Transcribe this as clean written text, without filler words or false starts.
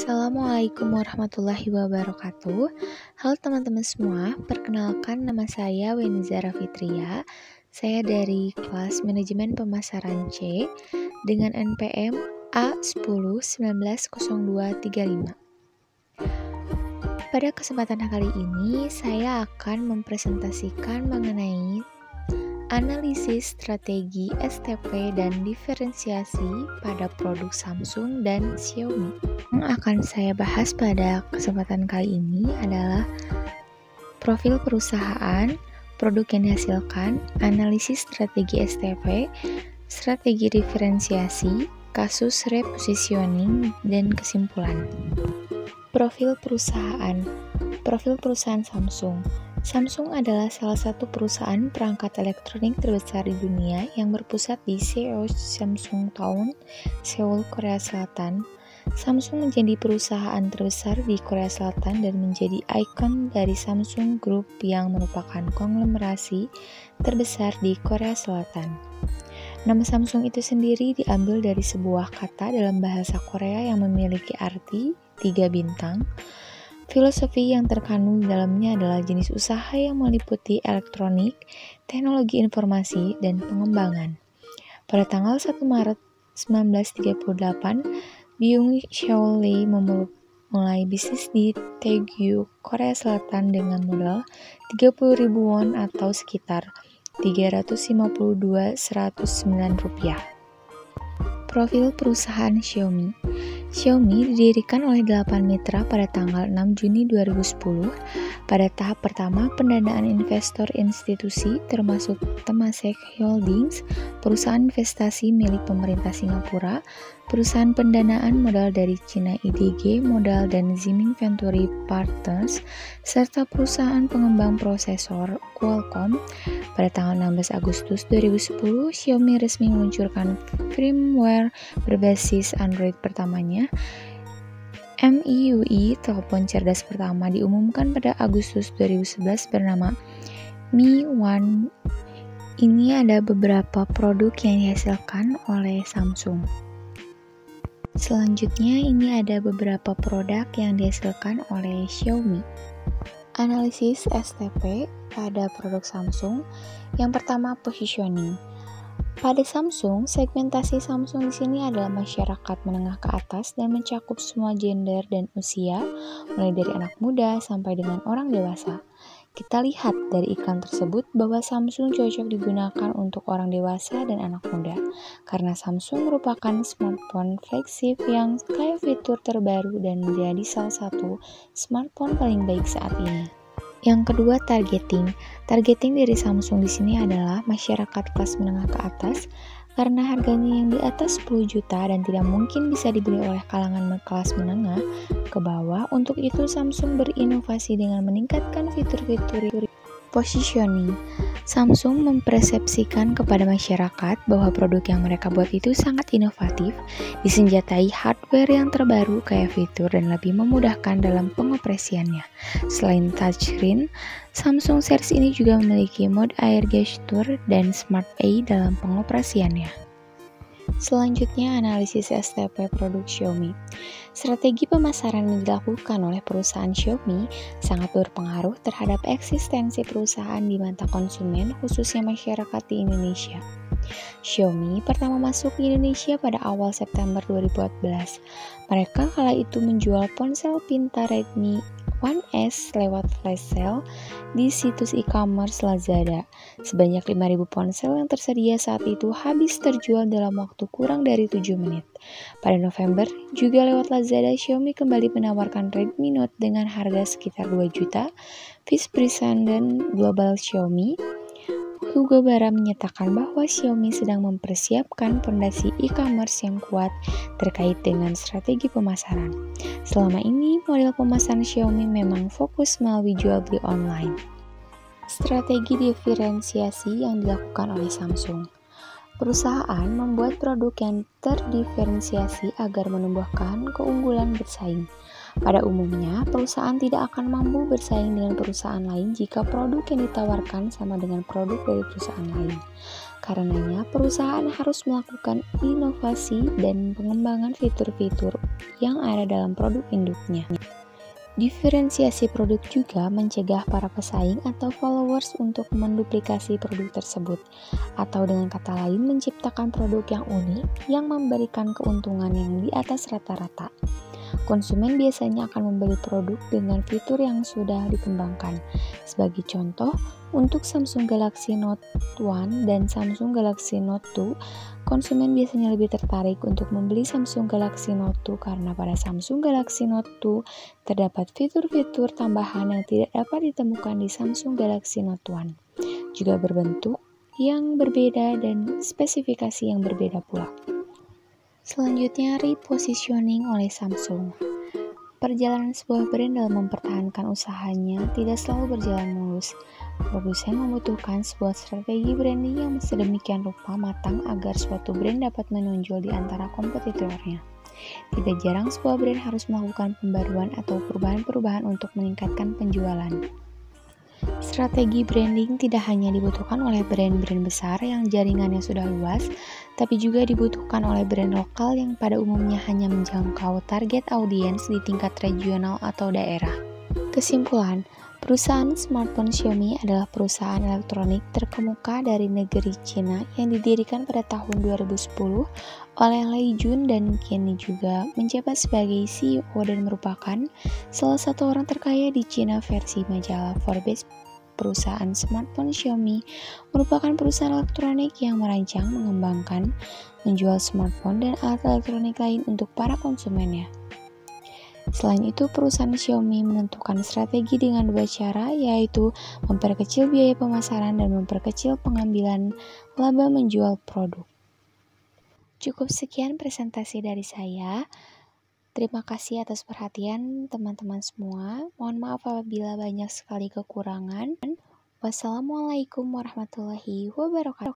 Assalamualaikum warahmatullahi wabarakatuh. Halo teman-teman semua, perkenalkan nama saya Weni Zara Fitria. Saya dari kelas Manajemen Pemasaran C dengan NPM A10190235. Pada kesempatan kali ini, saya akan mempresentasikan mengenai analisis strategi STP dan diferensiasi pada produk Samsung dan Xiaomi. Yang akan saya bahas pada kesempatan kali ini adalah profil perusahaan, produk yang dihasilkan, analisis strategi STP, strategi diferensiasi, kasus repositioning, dan kesimpulan. Profil perusahaan Samsung. Samsung adalah salah satu perusahaan perangkat elektronik terbesar di dunia yang berpusat di Seoul, Samsung Town, Seoul, Korea Selatan. Samsung menjadi perusahaan terbesar di Korea Selatan dan menjadi ikon dari Samsung Group yang merupakan konglomerasi terbesar di Korea Selatan. Nama Samsung itu sendiri diambil dari sebuah kata dalam bahasa Korea yang memiliki arti 3 bintang. Filosofi yang terkandung di dalamnya adalah jenis usaha yang meliputi elektronik, teknologi informasi, dan pengembangan. Pada tanggal 1 Maret 1938, Byung Chul Lee memulai bisnis di Daegu, Korea Selatan dengan modal 30.000 won atau sekitar 352.109 rupiah. Profil perusahaan Xiaomi. Xiaomi didirikan oleh 8 mitra pada tanggal 6 Juni 2010. Pada tahap pertama, pendanaan investor institusi termasuk Temasek Holdings, perusahaan investasi milik pemerintah Singapura, perusahaan pendanaan modal dari Cina IDG Modal dan Ziming Venturi Partners, serta perusahaan pengembang prosesor Qualcomm. Pada tanggal 16 Agustus 2010, Xiaomi resmi meluncurkan firmware berbasis Android pertamanya. MIUI, telepon cerdas pertama, diumumkan pada Agustus 2011 bernama Mi One. Ini ada beberapa produk yang dihasilkan oleh Samsung. Selanjutnya, ini ada beberapa produk yang dihasilkan oleh Xiaomi. Analisis STP pada produk Samsung. Yang pertama, positioning. Pada Samsung, segmentasi Samsung di sini adalah masyarakat menengah ke atas dan mencakup semua gender dan usia, mulai dari anak muda sampai dengan orang dewasa. Kita lihat dari iklan tersebut bahwa Samsung cocok digunakan untuk orang dewasa dan anak muda, karena Samsung merupakan smartphone flagship yang kaya fitur terbaru dan menjadi salah satu smartphone paling baik saat ini. Yang kedua, targeting. Targeting dari Samsung di sini adalah masyarakat kelas menengah ke atas karena harganya yang di atas 10 juta dan tidak mungkin bisa dibeli oleh kalangan kelas menengah ke bawah. Untuk itu, Samsung berinovasi dengan meningkatkan fitur-fitur positioning. Samsung mempersepsikan kepada masyarakat bahwa produk yang mereka buat itu sangat inovatif, disenjatai hardware yang terbaru, kaya fitur, dan lebih memudahkan dalam pengoperasiannya. Selain touchscreen, Samsung series ini juga memiliki mode air gesture dan Smart AI dalam pengoperasiannya. Selanjutnya, analisis STP produk Xiaomi. Strategi pemasaran yang dilakukan oleh perusahaan Xiaomi sangat berpengaruh terhadap eksistensi perusahaan di mata konsumen, khususnya masyarakat di Indonesia. Xiaomi pertama masuk di Indonesia pada awal September 2014. Mereka kala itu menjual ponsel pintar Redmi One S lewat flash sale di situs e-commerce Lazada. Sebanyak 5.000 ponsel yang tersedia saat itu habis terjual dalam waktu kurang dari 7 menit. Pada November, juga lewat Lazada, Xiaomi kembali menawarkan Redmi Note dengan harga sekitar 2 juta. Vice President Global Xiaomi, Hugo Bara, menyatakan bahwa Xiaomi sedang mempersiapkan fondasi e-commerce yang kuat terkait dengan strategi pemasaran. Selama ini, model pemasaran Xiaomi memang fokus melalui jual beli online. Strategi diferensiasi yang dilakukan oleh Samsung. Perusahaan membuat produk yang terdiferensiasi agar menumbuhkan keunggulan bersaing. Pada umumnya, perusahaan tidak akan mampu bersaing dengan perusahaan lain jika produk yang ditawarkan sama dengan produk dari perusahaan lain. Karenanya, perusahaan harus melakukan inovasi dan pengembangan fitur-fitur yang ada dalam produk induknya. Diferensiasi produk juga mencegah para pesaing atau followers untuk menduplikasi produk tersebut, atau dengan kata lain menciptakan produk yang unik yang memberikan keuntungan yang di atas rata-rata. Konsumen biasanya akan membeli produk dengan fitur yang sudah dikembangkan. Sebagai contoh, untuk Samsung Galaxy Note 1 dan Samsung Galaxy Note 2, konsumen biasanya lebih tertarik untuk membeli Samsung Galaxy Note 2 karena pada Samsung Galaxy Note 2 terdapat fitur-fitur tambahan yang tidak dapat ditemukan di Samsung Galaxy Note 1, juga berbentuk yang berbeda dan spesifikasi yang berbeda pula. Selanjutnya, repositioning oleh Samsung. Perjalanan sebuah brand dalam mempertahankan usahanya tidak selalu berjalan mulus. Produsen membutuhkan sebuah strategi branding yang sedemikian rupa matang agar suatu brand dapat menonjol di antara kompetitornya. Tidak jarang sebuah brand harus melakukan pembaruan atau perubahan-perubahan untuk meningkatkan penjualan. Strategi branding tidak hanya dibutuhkan oleh brand-brand besar yang jaringannya sudah luas, tapi juga dibutuhkan oleh brand lokal yang pada umumnya hanya menjangkau target audiens di tingkat regional atau daerah. Kesimpulan, perusahaan smartphone Xiaomi adalah perusahaan elektronik terkemuka dari negeri Cina yang didirikan pada tahun 2010 oleh Lei Jun, dan kini juga menjabat sebagai CEO dan merupakan salah satu orang terkaya di Cina versi majalah Forbes. Perusahaan smartphone Xiaomi merupakan perusahaan elektronik yang merancang, mengembangkan, menjual smartphone dan alat elektronik lain untuk para konsumennya. Selain itu, perusahaan Xiaomi menentukan strategi dengan dua cara, yaitu memperkecil biaya pemasaran dan memperkecil pengambilan laba menjual produk. Cukup sekian presentasi dari saya. Terima kasih atas perhatian teman-teman semua. Mohon maaf apabila banyak sekali kekurangan. Wassalamualaikum warahmatullahi wabarakatuh.